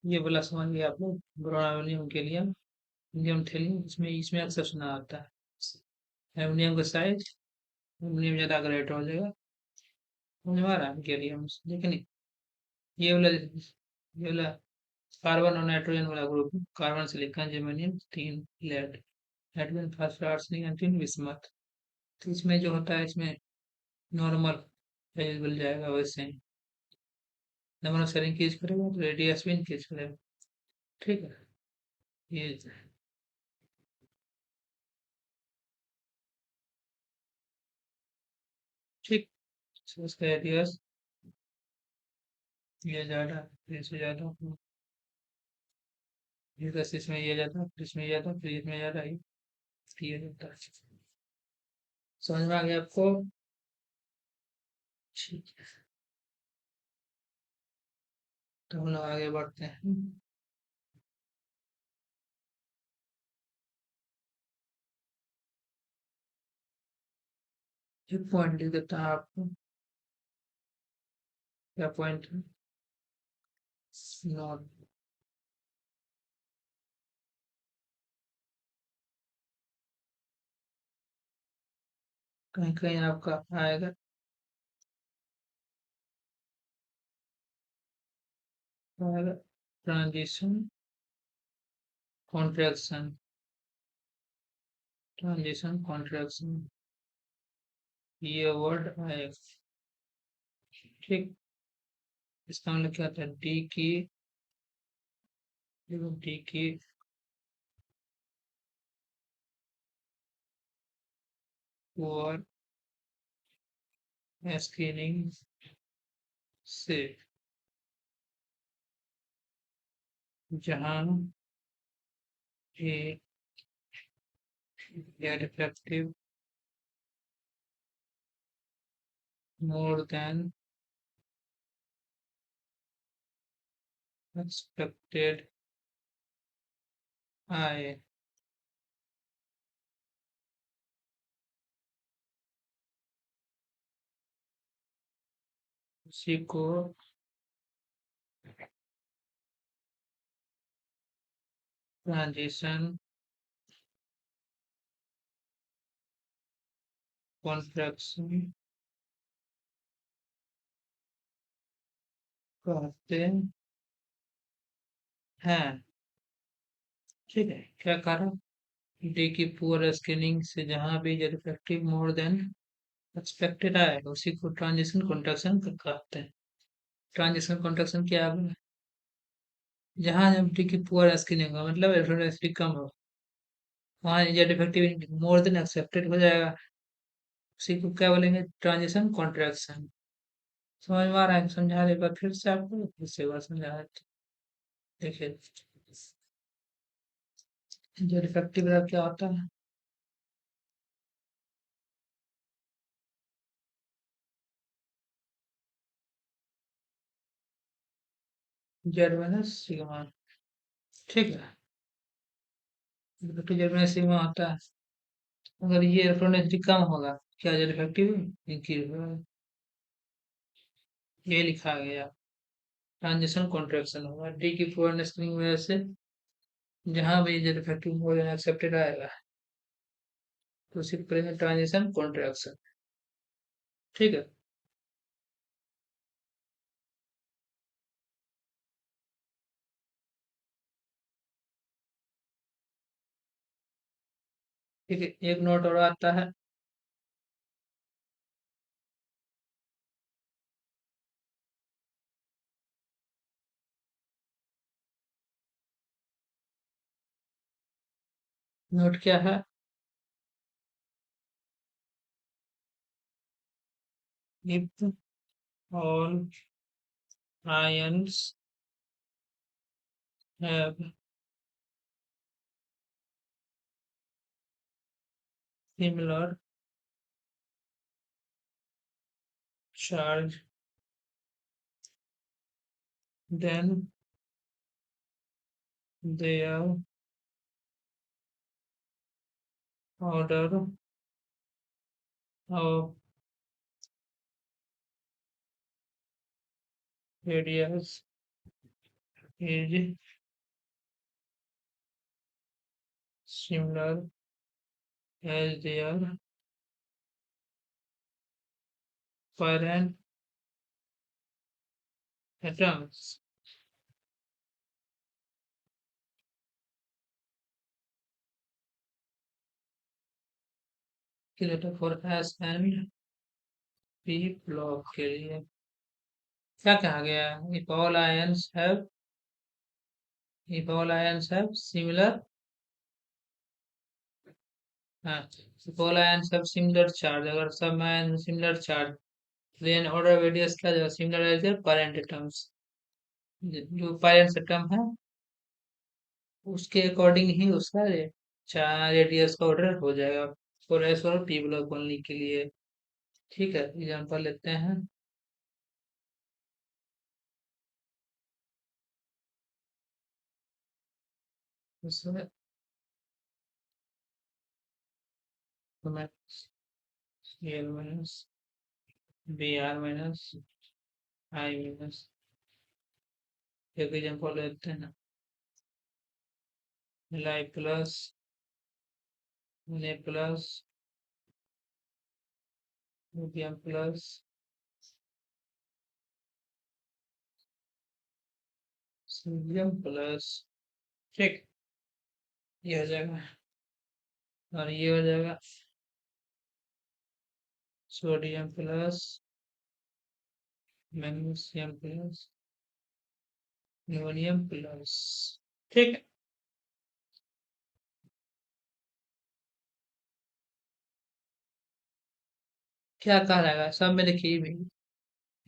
ये बोला समझ गया आप लोग, बोरोन एल्युमिनियम के लिए इंडियम थैलियम, इसमें इसमें एक्सेप्शन आता है। एल्युमिनियम का साइज, एल्युमिनियम ज्यादा ग्रेट हो जाएगा। समझ में आ रहा है गैलियम, लेकिन ये वाला कार्बन और नाइट्रोजन वाला ग्रुप, कार्बन सिलिकॉन जर्मेनियम तीन, लेड हाइड्रोजन फास्फोरस आर्सेनिक तीन, विस्मत। तो इसमें जो होता है, इसमें नॉर्मल मिल जाएगा वैसे ही, नंबर ऑफ शेयर इंक्रीज करेगा तो रेडियस भी इंक्रीज करेगा। ठीक है, ये ठीक, so इसका रेडियस ये ज्यादा, फिर इससे ज्यादा, फिर बस इसमें ये ज्यादा, फिर इसमें ज्यादा, फिर इसमें ज्यादा, ये होता है। समझ में आ गया आपको, ठीक है। तो हम लोग आगे बढ़ते हैं। एक पॉइंट लिख देता है आपको, क्या पॉइंट है, नॉट, कहीं कहीं आपका आएगा, आएगा ट्रांजिशन कॉन्ट्रैक्शन, ट्रांजिशन कॉन्ट्रैक्शन ये वर्ड आएगा। ठीक, इसका मतलब क्या था, डी की, देखो डी की पुअर स्क्रीनिंग से जहां ये डिफेक्टिव मोर देन एक्सपेक्टेड आए, उसी को ट्रांजिशन कॉन्ट्रैक्शन कहते हैं। ठीक है, क्या कारण, डी की पुअर स्क्रीनिंग से जहां भी डिफेक्टिव मोर देन एक्सपेक्टेड आए उसी को ट्रांजिशन कॉन्ट्रैक्शन कहते हैं। ट्रांजिशन कॉन्ट्रैक्शन क्या है, जहां जब डी की पुअर स्क्रीनिंग होगा मतलब एफिशिएंसी कम हो, वहाँ या डिफेक्टिव मोर देन एक्सेप्टेड हो जाएगा, उसी को क्या बोलेंगे, ट्रांजिशन कॉन्ट्रैक्शन। समझ में आ रहा है, समझा दे एक बार फिर से आपको, फिर से एक बार समझा देते हैं। देखिए, जो डिफेक्टिव क्या होता है, जेड माइनस सिग्मा। ठीक है, डिफेक्टिव जेड माइनस सिग्मा होता है, अगर ये इलेक्ट्रॉनिसिटी कम होगा, क्या जेड इफेक्टिव इंक्रीज होगा, ये लिखा गया। ट्रांजिशन कॉन्ट्रैक्शन होगा डी की फोर स्क्रीन की वजह से, जहां भी Z effective more than accepted आएगा तो उसी को करेंगे ट्रांजिशन कॉन्ट्रैक्शन। ठीक है, ठीक है, एक नोट और आता है। नोट क्या है, if all ions have similar charge, then their order of radius is similar as their parent atoms. Later for S and P block के लिए क्या कहा गया, if all ions have similar, हाँ, if all ions have similar charge, अगर सब ions similar charge, then order radius क्या जाएगा, similar as their parent atoms, जो parent atom है उसके अकॉर्डिंग ही उसका रेडियस का ऑर्डर हो जाएगा, फॉर एस और पी ब्लॉक बनने के लिए। ठीक है, एग्जांपल लेते हैं। इसमें L minus B R minus I minus, एक एग्जांपल लेते हैं, L plus A plus B plus sodium plus. ठीक, ये हो जाएगा। और ये हो जाएगा sodium plus magnesium plus aluminium plus. ठीक है। क्या कहा जाएगा सब में? देखिए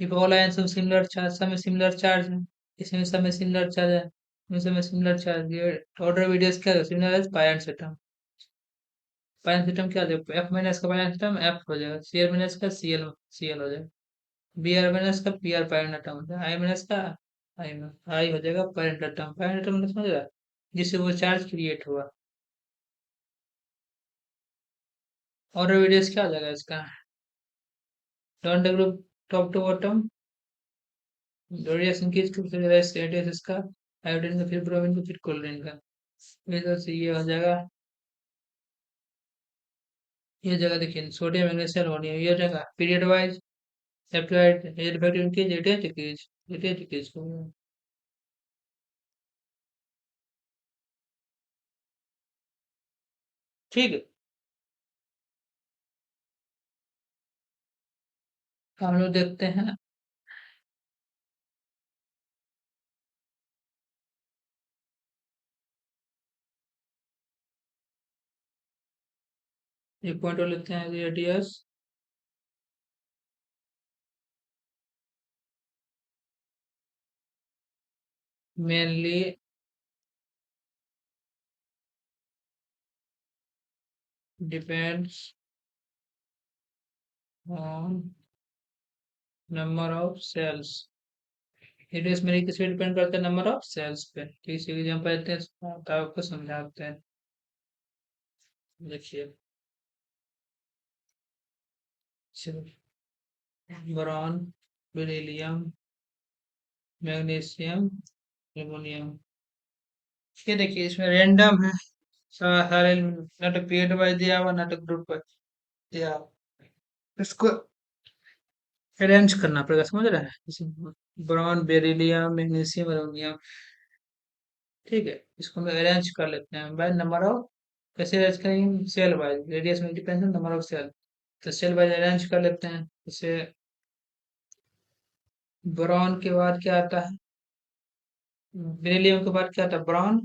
ये बॉल आयन सब सिमिलर चार्ज, सब में सिमिलर चार्ज है। इसमें सब में सिमिलर चार्ज है, इसमें सब में सिमिलर चार्ज। ये ऑर्डर वीडियस क्या है? सिमिलर है पाई सिस्टम। पाई सिस्टम क्या हो जाएगा? एफ माइनस का पाई सिस्टम एफ हो जाएगा, सी आर माइनस का सी एल हो जाएगा, बी आर माइनस का पी आर पाई टर्म हो जाएगा, आई माइनस का आई हो जाएगा पाई टर्म। पाई टर्म समझ रहा है? जिससे वो चार्ज क्रिएट हुआ। ऑर्डर वीडियस क्या हो जाएगा इसका? Dot group top to bottom radiation की स्टेटस इसका, आयोडीन का फिर ब्रोमीन का फिर क्लोरीन का। इधर से ये हो जाएगा, ये जगह देखिए सोडियम मैग्नीशियम अमोनियम, ये हो जाएगा पीरियड वाइज सेपरेट इफेक्टिव की एटीएच को। ठीक है। हम लोग देखते हैं। ये पॉइंट लेते हैं radius mainly depends on number of shells. Radius मेरी किस पे डिपेंड करता है? नंबर ऑफ सेल्स पे। तो इसी एग्जांपल देते हैं तो आपको समझाते हैं। देखिए बोरॉन, बेरिलियम, मैग्नीशियम, एल्युमिनियम। ये देखिए इसमें रेंडम है, सारे ना तो पीरियड वाइज दिया हुआ ना तो ग्रुप वाइज दिया हुआ। इसको अरेंज करना पड़ेगा, समझ रहे हैं? जैसे बोरॉन, बेरिलियम, मैग्नीशियम, एल्युमिनियम। ठीक है, इसको हम अरेंज कर लेते हैं बाय नंबर ऑफ। कैसे अरेंज करेंगे? सेल वाइज, रेडियस में डिपेंड है नंबर ऑफ सेल। तो सेल वाइज अरेंज कर लेते हैं। जैसे बोरॉन के बाद क्या आता है? बेरिलियम के बाद क्या आता है? बोरॉन।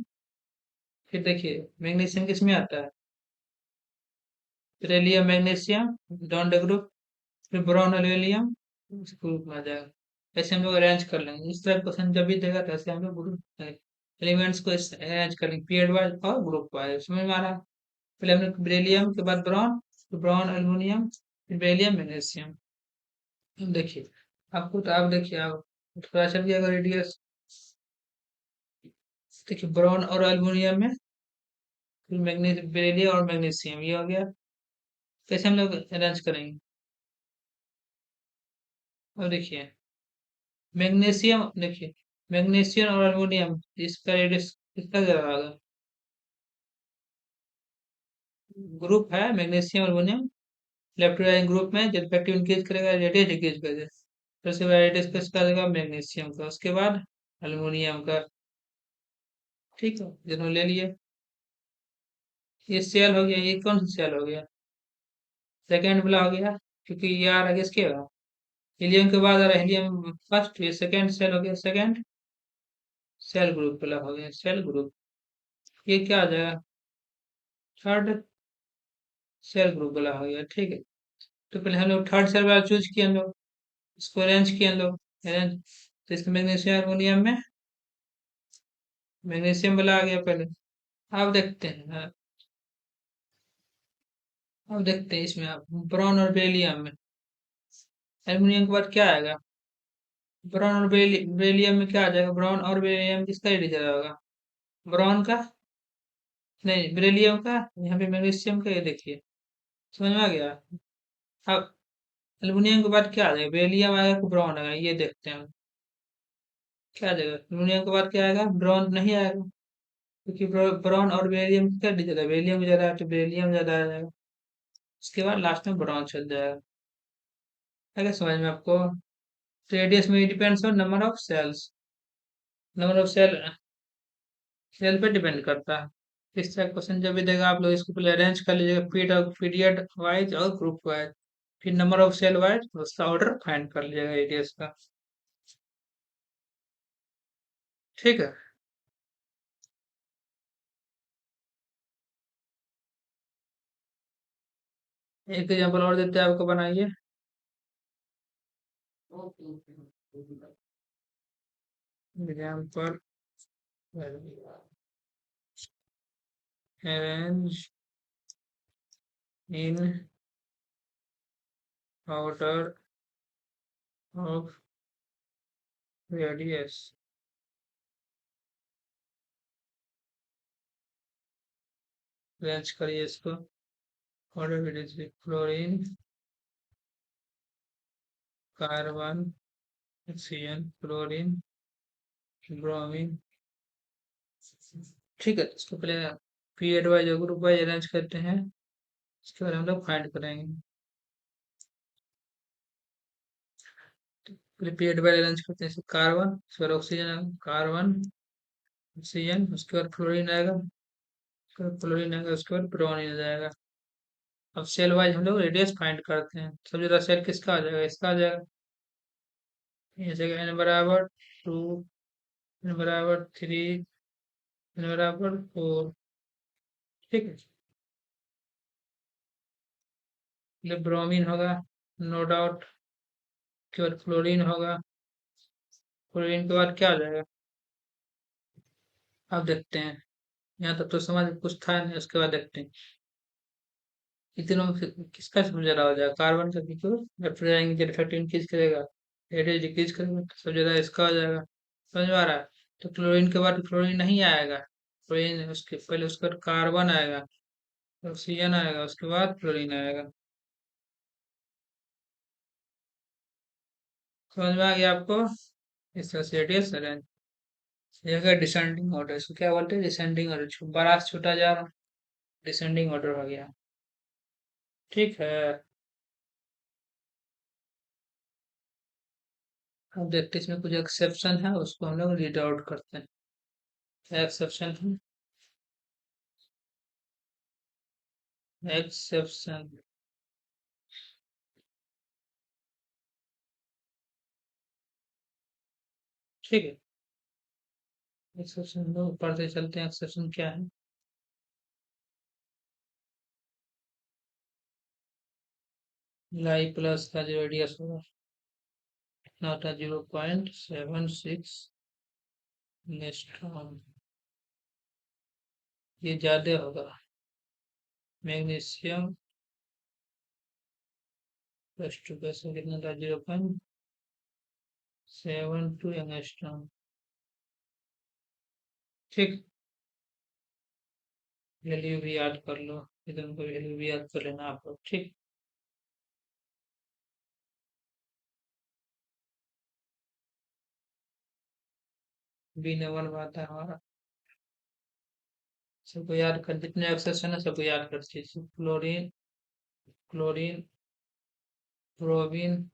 फिर देखिए मैग्नीशियम किस में आता है? बेरिलियम, मैग्नीशियम, डॉन्ड ग्रुप, फिर बोरॉन और हीलियम उस ग्रुप में आ जाएगा। ऐसे हम लोग अरेंज कर लेंगे। इस तरह क्वेश्चन जब भी देगा तो ऐसे हम लोग ग्रुप एलिमेंट्स को अरेंज कर लेंगे पीरियड वाइज और ग्रुप वाइज। समझ में आ रहा है? पहले हमने बेरिलियम के बाद बोरॉन, फिर बोरॉन एल्युमिनियम, फिर बेरिलियम मैग्नीशियम। अब देखिए आपको, तो आप देखिए आप थोड़ा चल गया अगर रेडियस। देखिए बोरॉन और एल्युमिनियम में फिर मैग्नीशियम, बेरिलियम और मैग्नीशियम, ये हो गया। कैसे हम लोग अरेंज करेंगे? अब देखिए मैग्नीशियम, देखिए मैग्नीशियम और एल्युमिनियम, इसका रेडियस कितना ज्यादा होगा? ग्रुप है magnesium aluminium, left right group में जब इफेक्टिव इंक्रीज करेगा रेडियस डिक्रीज करेगा। सबसे पहले रेडियस किसका देगा? मैग्नीशियम का, उसके बाद एल्युमिनियम का। ठीक है, दोनों ले लिए। ये सेल हो गया, ये कौन सा सेल हो गया? सेकेंड वाला हो गया, क्योंकि ये आ रहा है किसके बाद? हीलियम के बाद आ रहा है हीलियम फर्स्ट, ये सेकेंड सेल हो गया, सेकेंड सेल ग्रुप वाला हो गया सेल ग्रुप। ये क्या आ जाएगा? थर्ड सेल ग्रुप वाला हो गया। ठीक है, तो पहले हम लोग थर्ड सेल वाला चूज किए, हम लोग इसको अरेंज किए हम लोग अरेंज। तो इसमें मैग्नीशियम एल्युमिनियम में मैग्नीशियम वाला आ गया पहले। अब देखते हैं, हाँ, अब देखते हैं इसमें आप ब्रॉन और बेरिलियम में एल्युमिनियम के बाद क्या आएगा? ब्रॉन और बेरिलियम में क्या आ जाएगा? ब्रॉन और बेरिलियम किसका एडिशन होगा? ब्रॉन का, नहीं बेरिलियम का। यहाँ पे मैग्नीशियम का, ये देखिए समझ में आ गया। अब एल्युमिनियम के बाद क्या आ जाएगा? बेरिलियम आएगा कि ब्रॉन आएगा? ये देखते हैं हम। क्या आ जाएगा? एल्युमिनियम के बाद क्या आएगा? ब्रॉन नहीं आएगा, क्योंकि ब्रॉन और बेरिलियम क्या ज्यादा है? बेरिलियम ज्यादा है तो बेरिलियम ज्यादा आ जाएगा। उसके बाद लास्ट में ब्रॉन चल जाएगा। है क्या समझ में आपको? रेडियस में depends on number of shells. Number of shell shell पे डिपेंड करता है। इस तरह क्वेश्चन जब भी देगा आप लोग इसको पहले अरेंज कर लीजिएगा पीरियड वाइज और ग्रुप वाइज, फिर नंबर ऑफ सेल वाइज उसका ऑर्डर फाइंड कर लीजिएगा एडीएस का। ठीक है। एक एग्जांपल और देते हैं आपको, बनाइए। Example, arrange in order of radius. Arrange करिए इसको, order radius, chlorine, carbon, oxygen, chlorine, bromine. ठीक है, इसको पहले पीरियड वाइज और ग्रुप वाइज अरेंज करते हैं, इसके बारे में हम लोग फाइंड करेंगे। पहले पीरियड वाइज अरेंज करते हैं, कार्बन, उसके बाद ऑक्सीजन, कार्बन, ऑक्सीजन, उसके बाद फ्लोरीन आएगा, उसके बाद क्लोरीन आएगा, उसके बाद ब्रोमीन आ जाएगा। अब सेल वाइज हम लोग रेडियस फाइंड करते हैं। सब जगह सेल किसका आ जाएगा, इसका आ जाएगा। ये जगह n बराबर 2, n बराबर 3, n बराबर 4। ठीक है, पहले ब्रोमीन होगा, नो डाउट, उसके बाद क्लोरीन होगा, क्लोरीन के बाद क्या आ जाएगा, अब देखते हैं। यहाँ तक तो समझ कुछ था नहीं, उसके बाद देखते हैं। इन तीनों में से किसका सबसे ज्यादा हो जाएगा, कार्बन का, क्योंकि जब जाएंगे जब इफेक्ट इंक्रीज करेगा, एडिज डिक्रीज करेगा, तो सबसे ज्यादा इसका हो जाएगा। समझ में आ रहा है। तो क्लोरीन के बाद क्लोरीन नहीं आएगा, क्लोरीन उसके पहले उसके बाद कार्बन आएगा, ऑक्सीजन आएगा, उसके बाद क्लोरीन आएगा। समझ में आ गया आपको। इस तरह से रेडियस अरेंज, ये है डिसेंडिंग ऑर्डर, इसको क्या बोलते हैं, डिसेंडिंग ऑर्डर, बड़ा से छोटा जा रहा, डिसेंडिंग ऑर्डर हो गया। ठीक है। अब देखते हैं इसमें कुछ एक्सेप्शन है, उसको हम लोग रीड आउट करते हैं। क्या एक्सेप्शन है, एक्सेप्शन। ठीक है, एक्सेप्शन लोग पढ़ते चलते हैं, एक्सेप्शन क्या है। लाई प्लस का जो रेडियस होगा कितना होता है, 0.76 एंगस्ट्रॉम, ये ज्यादा होगा। मैग्नीशियम प्लस टू कैसे कितना था, 0.72 एंगस्ट्रॉम। ठीक, वैल्यू भी याद कर लो, इधर को वैल्यू भी याद कर लेना आप लोग। ठीक, बी नंबर में आता है हमारा। सबको याद कर, जितने एक्सेप्शन है सबको याद कर दीजिए। क्लोरीन, क्लोरीन, ब्रोमीन,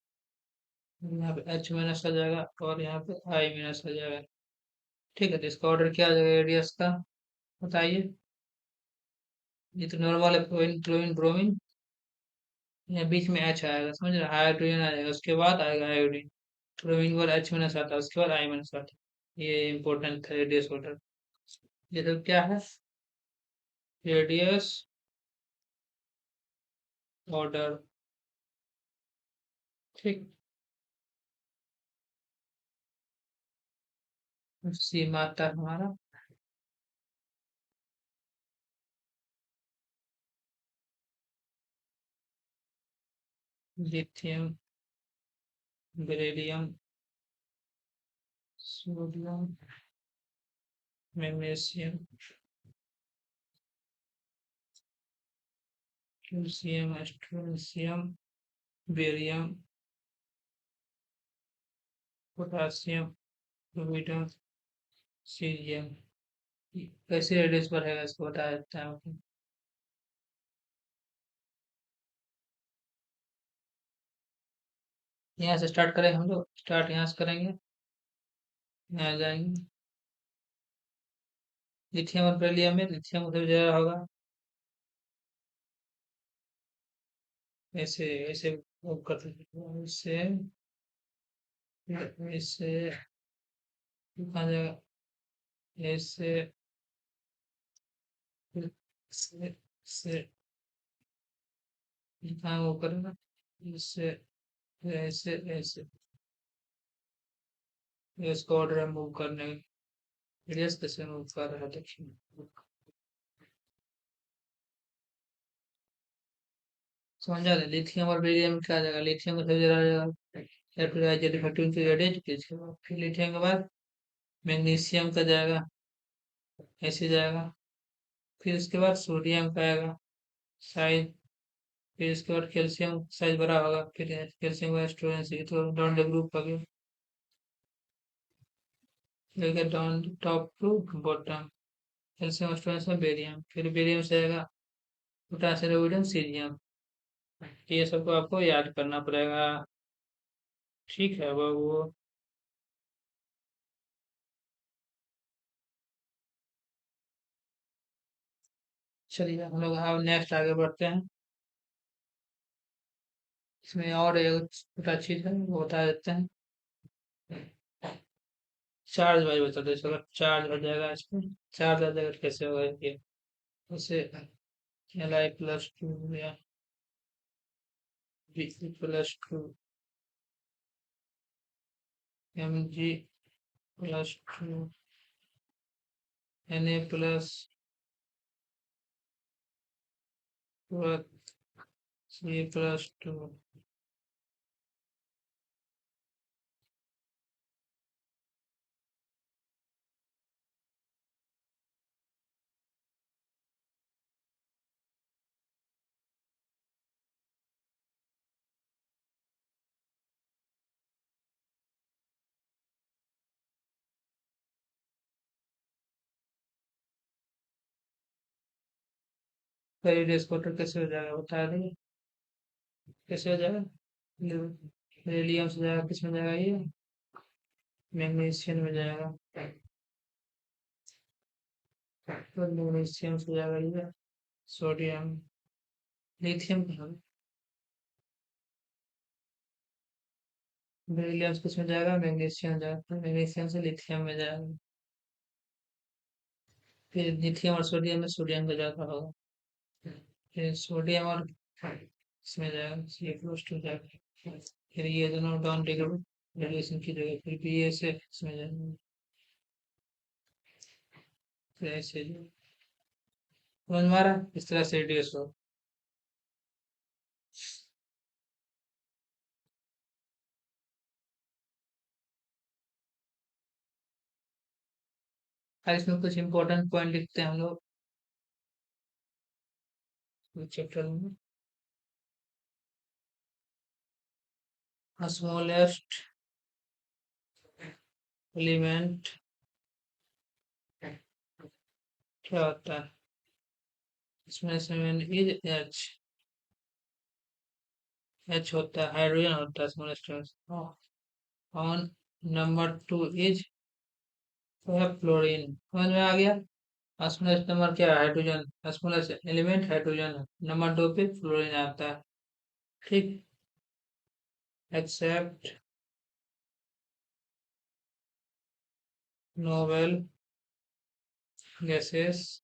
यहाँ पे H माइनस आ जाएगा और यहाँ पे I माइनस आ जाएगा। ठीक है, तो इसका ऑर्डर क्या आ जाएगा रेडियस का, बताइए। ये तो नॉर्मल है, क्लोरीन, क्लोरीन, ब्रोमीन, यहाँ बीच में H आएगा, समझ रहे, हाइड्रोजन आ जाएगा, उसके बाद आएगा आयोडीन। क्लोरीन के बाद H माइनस आता है, उसके बाद I माइनस आता है। ये इंपॉर्टेंट है रेडियस ऑर्डर। ये तो क्या है, रेडियस ऑर्डर। ठीक, सी में आता है हमारा lithium, beryllium, sodium, magnesium, calcium, strontium, barium, potassium, rubidium, cerium. कैसे रेडियस बढ़ेगा इसको बता देता है आपको। यहाँ से स्टार्ट करें हम लोग, स्टार्ट यहाँ से करेंगे, यहाँ जाएंगे, लिथियम और बेरिलियम में लिथियम सबसे ज्यादा होगा। ऐसे ऐसे वो कर सकते हैं। इससे कहा जाएगा, ऐसे से कहाँ वो करेगा, इससे ऐसे ऐसे इसको ऑर्डर मूव करने, रेडियस कैसे मूव कर रहा है देखिए। समझा रहे, लिथियम और बेरिलियम में क्या आ जाएगा, लिथियम का सबसे ज्यादा आ जाएगा, फिर लिथियम के बाद मैग्नीशियम का जाएगा, ऐसे जाएगा। फिर उसके बाद सोडियम का आएगा साइज। फिर इसके बाद कैल्शियम साइज बड़ा होगा, फिर कैल्शियम का स्टोरेज, ये तो डाउन द ग्रुप हो गया। फिर down top to bottom, calcium स्टोरेज में बेरियम, फिर बेरियम से आएगा पोटासियम, रोडियम, सीरियम। ये सबको आपको याद करना पड़ेगा। ठीक है बाबू। चलिए हम लोग अब नेक्स्ट आगे बढ़ते हैं। इसमें और एक छोटा चीज है वो बता देते हैं। चार्ज वाइज बता दो, चलो चार्ज हो जाएगा इसमें। चार्ज आ जाएगा कैसे होगा ये, उसे Li+2 या Be+2 Mg+2 Na+C+2। Radius quarter कैसे हो जाएगा बता देंगे, कैसे हो जाएगा। बेरिलियम से जाएगा, किस में जाएगा ये, मैग्नीशियम में जाएगा। तो मैग्नीशियम से जाएगा ये सोडियम। लिथियम कहाँ, बेरिलियम से किस में जाएगा, मैग्नीशियम जाएगा, मैग्नीशियम से लिथियम में जाएगा। फिर लिथियम और सोडियम में सोडियम का ज्यादा होगा, फिर सोडियम और इसमें जाएगा, Ca+2 जाएगा। फिर ये दोनों डाउन रेडिएशन की जगह, फिर भी ये से इसमें जाएगा, फिर ऐसे समझ में आ रहा है? इस तरह से रेडियस हो। और इसमें कुछ इंपॉर्टेंट पॉइंट लिखते हैं हम लोग चैप्टर में। स्मॉलेस्ट एलिमेंट क्या होता है, इसमें से इज एच, एच होता है, हाइड्रोजन होता है smallest. On number 2 is fluorine, समझ में आ गया। स्मॉलेस्ट नंबर क्या है, हाइड्रोजन, स्मॉलेस्ट एलिमेंट हाइड्रोजन है, नंबर 2 पे फ्लोरीन आता है। ठीक, except noble gases,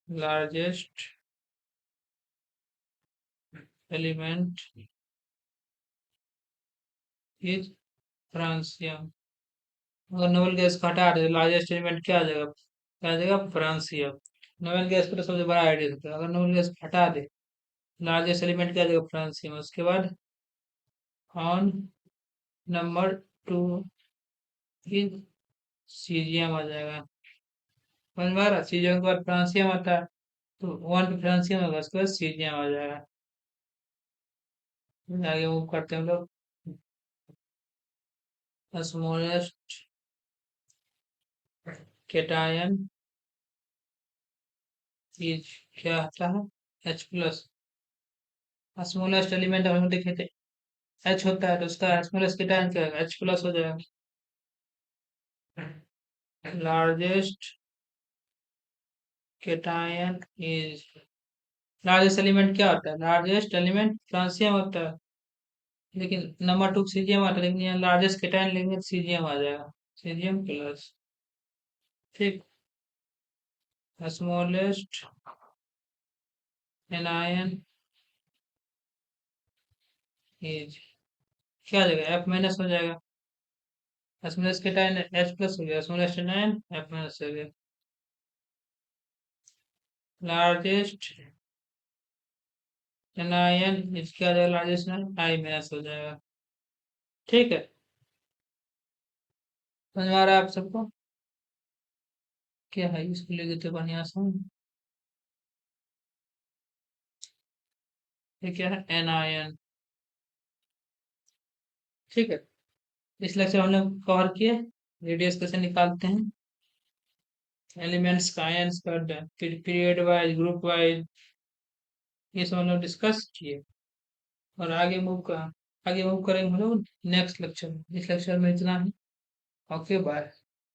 largest element is francium. अगर नोबेल गैस को हटा दे, लार्जेस्ट एलिमेंट क्या आ जाएगा, क्या आ जाएगा, फ्रांसियम। नोबेल गैस को तो सबसे बड़ा आइडिया होता है, अगर नोबेल गैस को हटा दे, लार्जेस्ट एलिमेंट क्या आ जाएगा, फ्रांसियम। उसके बाद ऑन नंबर 2 इज सीजियम आ जाएगा। समझ में आ रहा है? सीजियम के बाद फ्रांसियम आता है, तो 1 पे फ्रांसियम होगा, उसके बाद सीजियम आ जाएगा। आगे मूव करते हैं हम लोग। स्मॉलेस्ट केटायन इज क्या आता है, H+। स्मॉलेस्ट एलिमेंट हम देखे थे एच होता है, तो उसका स्मॉलेस्ट केटायन क्या है, H+ हो जाएगा। Largest cation is, largest element क्या होता है? लार्जेस्ट एलिमेंट फ्रांसियम होता है, लेकिन नंबर टू सीजियम आता है, लेकिन यहाँ लार्जेस्ट केटायन लेंगे तो सीजियम आ जाएगा, सीजियम प्लस। ठीक, स्मॉलेस्ट एनायन इज, क्या हो जाएगा? एफ माइनस हो जाएगा। स्मॉलेस्ट केटायन एच प्लस हो गया, स्मॉलेस्ट एनायन एफ माइनस हो गया। लार्जेस्ट एनायन इज क्या हो जाएगा? लार्जेस्ट एनायन आई माइनस हो जाएगा। ठीक है, समझ में आ रहा है आप सबको? क्या है इसको लेके तो बढ़िया सा, ये क्या है? एनायन। ठीक है, इस लेक्चर हमने कवर किए, रेडियस कैसे निकालते हैं, एलिमेंट्स का, आयंस का, फिर पीरियड वाइज, ग्रुप वाइज, ये सब हम लोग डिस्कस किए। और आगे मूव करेंगे हम लोग नेक्स्ट लेक्चर में। इस लेक्चर में इतना ही। Okay bye.